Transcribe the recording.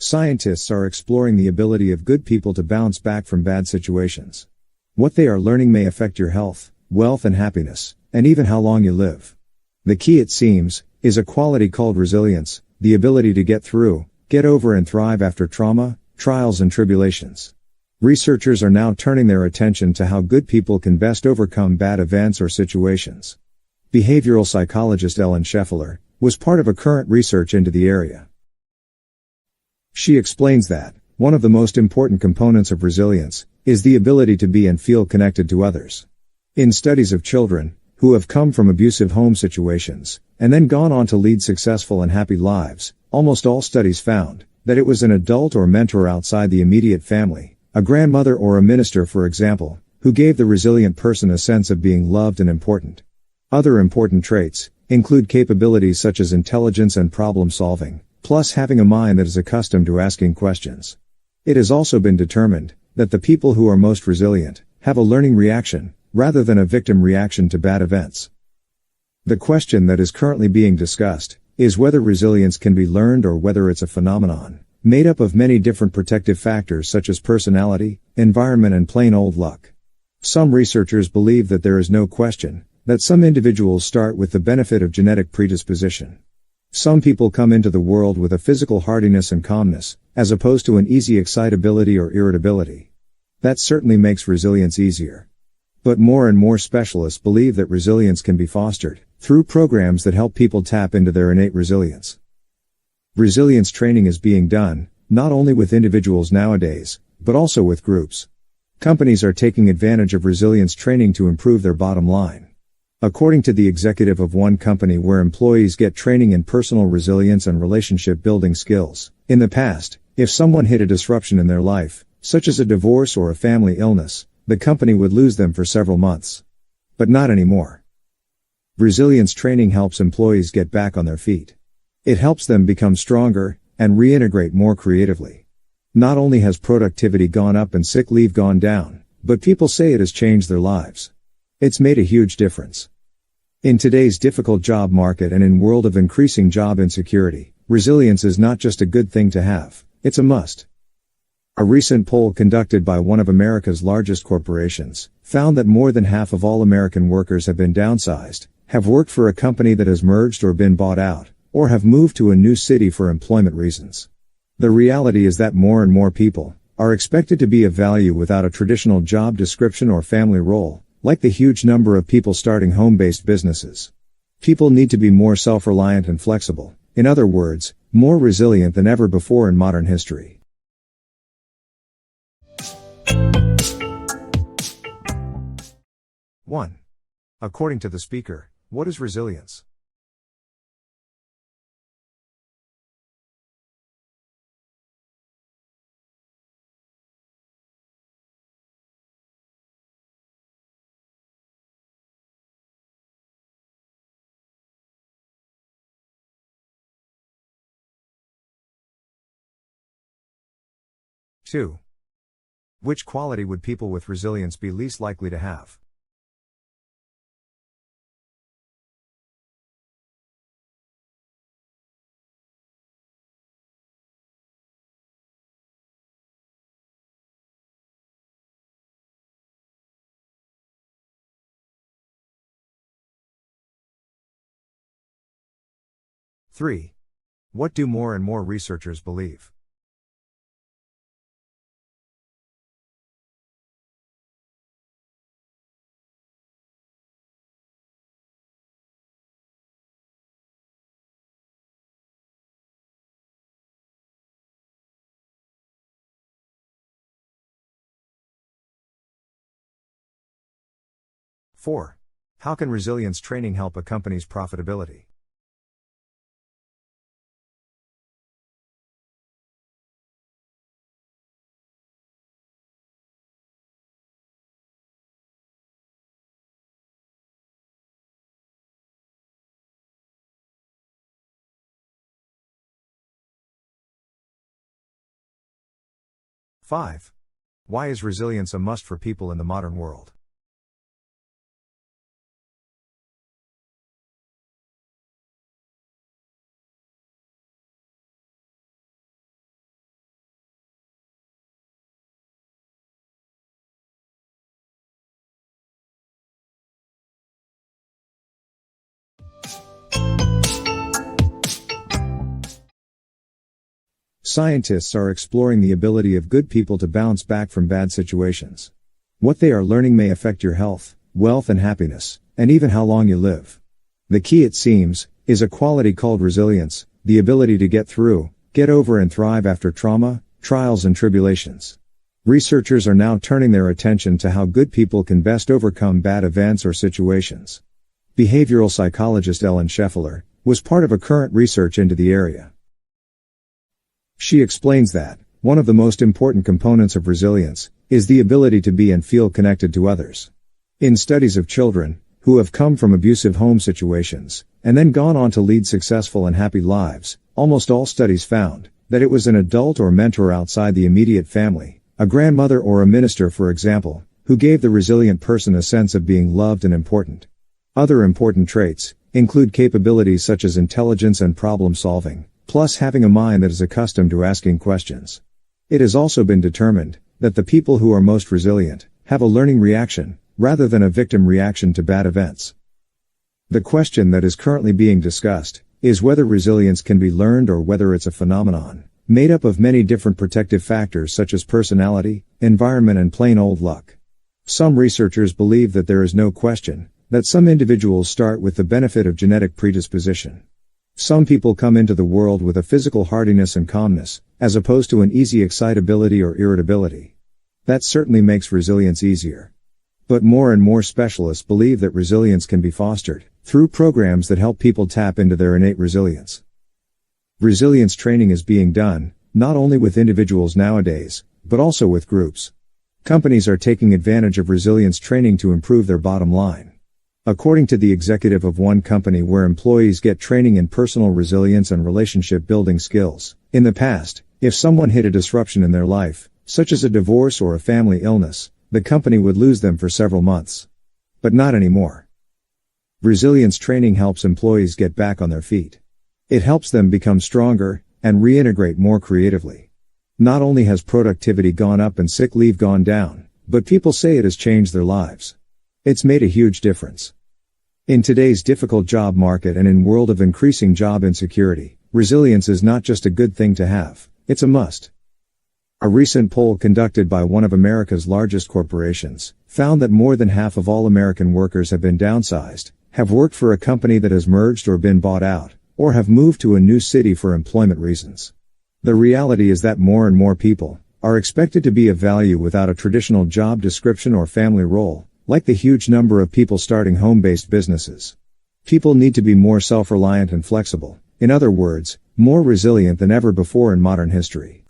Scientists are exploring the ability of good people to bounce back from bad situations. What they are learning may affect your health, wealth and happiness, and even how long you live. The key, it seems, is a quality called resilience, the ability to get through, get over and thrive after trauma, trials and tribulations. Researchers are now turning their attention to how good people can best overcome bad events or situations. Behavioral psychologist Ellen Scheffler was part of a current research into the area. She explains that one of the most important components of resilience is the ability to be and feel connected to others. In studies of children who have come from abusive home situations and then gone on to lead successful and happy lives, almost all studies found that it was an adult or mentor outside the immediate family, a grandmother or a minister for example, who gave the resilient person a sense of being loved and important. Other important traits include capabilities such as intelligence and problem solving, plus having a mind that is accustomed to asking questions. It has also been determined that the people who are most resilient have a learning reaction, rather than a victim reaction to bad events. The question that is currently being discussed is whether resilience can be learned or whether it's a phenomenon made up of many different protective factors such as personality, environment and plain old luck. Some researchers believe that there is no question that some individuals start with the benefit of genetic predisposition. Some people come into the world with a physical hardiness and calmness, as opposed to an easy excitability or irritability. That certainly makes resilience easier. But more and more specialists believe that resilience can be fostered through programs that help people tap into their innate resilience. Resilience training is being done, not only with individuals nowadays, but also with groups. Companies are taking advantage of resilience training to improve their bottom line. According to the executive of one company where employees get training in personal resilience and relationship building skills, in the past, if someone hit a disruption in their life, such as a divorce or a family illness, the company would lose them for several months. But not anymore. Resilience training helps employees get back on their feet. It helps them become stronger and reintegrate more creatively. Not only has productivity gone up and sick leave gone down, but people say it has changed their lives. It's made a huge difference. In today's difficult job market and in world of increasing job insecurity, resilience is not just a good thing to have, it's a must. A recent poll conducted by one of America's largest corporations found that more than half of all American workers have been downsized, have worked for a company that has merged or been bought out, or have moved to a new city for employment reasons. The reality is that more and more people are expected to be of value without a traditional job description or family role, like the huge number of people starting home-based businesses. People need to be more self-reliant and flexible, in other words, more resilient than ever before in modern history. One. According to the speaker, what is resilience? Two. Which quality would people with resilience be least likely to have? Three. What do more and more researchers believe? Four. How can resilience training help a company's profitability? Five. Why is resilience a must for people in the modern world? Scientists are exploring the ability of good people to bounce back from bad situations. What they are learning may affect your health, wealth and happiness, and even how long you live. The key, it seems, is a quality called resilience, the ability to get through, get over and thrive after trauma, trials and tribulations. Researchers are now turning their attention to how good people can best overcome bad events or situations. Behavioral psychologist Ellen Scheffler was part of a current research into the area. She explains that one of the most important components of resilience is the ability to be and feel connected to others. In studies of children who have come from abusive home situations and then gone on to lead successful and happy lives, almost all studies found that it was an adult or mentor outside the immediate family, a grandmother or a minister for example, who gave the resilient person a sense of being loved and important. Other important traits include capabilities such as intelligence and problem solving, plus having a mind that is accustomed to asking questions. It has also been determined that the people who are most resilient have a learning reaction, rather than a victim reaction to bad events. The question that is currently being discussed is whether resilience can be learned or whether it's a phenomenon made up of many different protective factors such as personality, environment and plain old luck. Some researchers believe that there is no question that some individuals start with the benefit of genetic predisposition. Some people come into the world with a physical hardiness and calmness, as opposed to an easy excitability or irritability. That certainly makes resilience easier. But more and more specialists believe that resilience can be fostered through programs that help people tap into their innate resilience. Resilience training is being done, not only with individuals nowadays, but also with groups. Companies are taking advantage of resilience training to improve their bottom line. According to the executive of one company where employees get training in personal resilience and relationship building skills, in the past, if someone hit a disruption in their life, such as a divorce or a family illness, the company would lose them for several months. But not anymore. Resilience training helps employees get back on their feet. It helps them become stronger and reintegrate more creatively. Not only has productivity gone up and sick leave gone down, but people say it has changed their lives. It's made a huge difference. In today's difficult job market and in world of increasing job insecurity, resilience is not just a good thing to have, it's a must. A recent poll conducted by one of America's largest corporations found that more than half of all American workers have been downsized, have worked for a company that has merged or been bought out, or have moved to a new city for employment reasons. The reality is that more and more people are expected to be of value without a traditional job description or family role, like the huge number of people starting home-based businesses. People need to be more self-reliant and flexible, in other words, more resilient than ever before in modern history.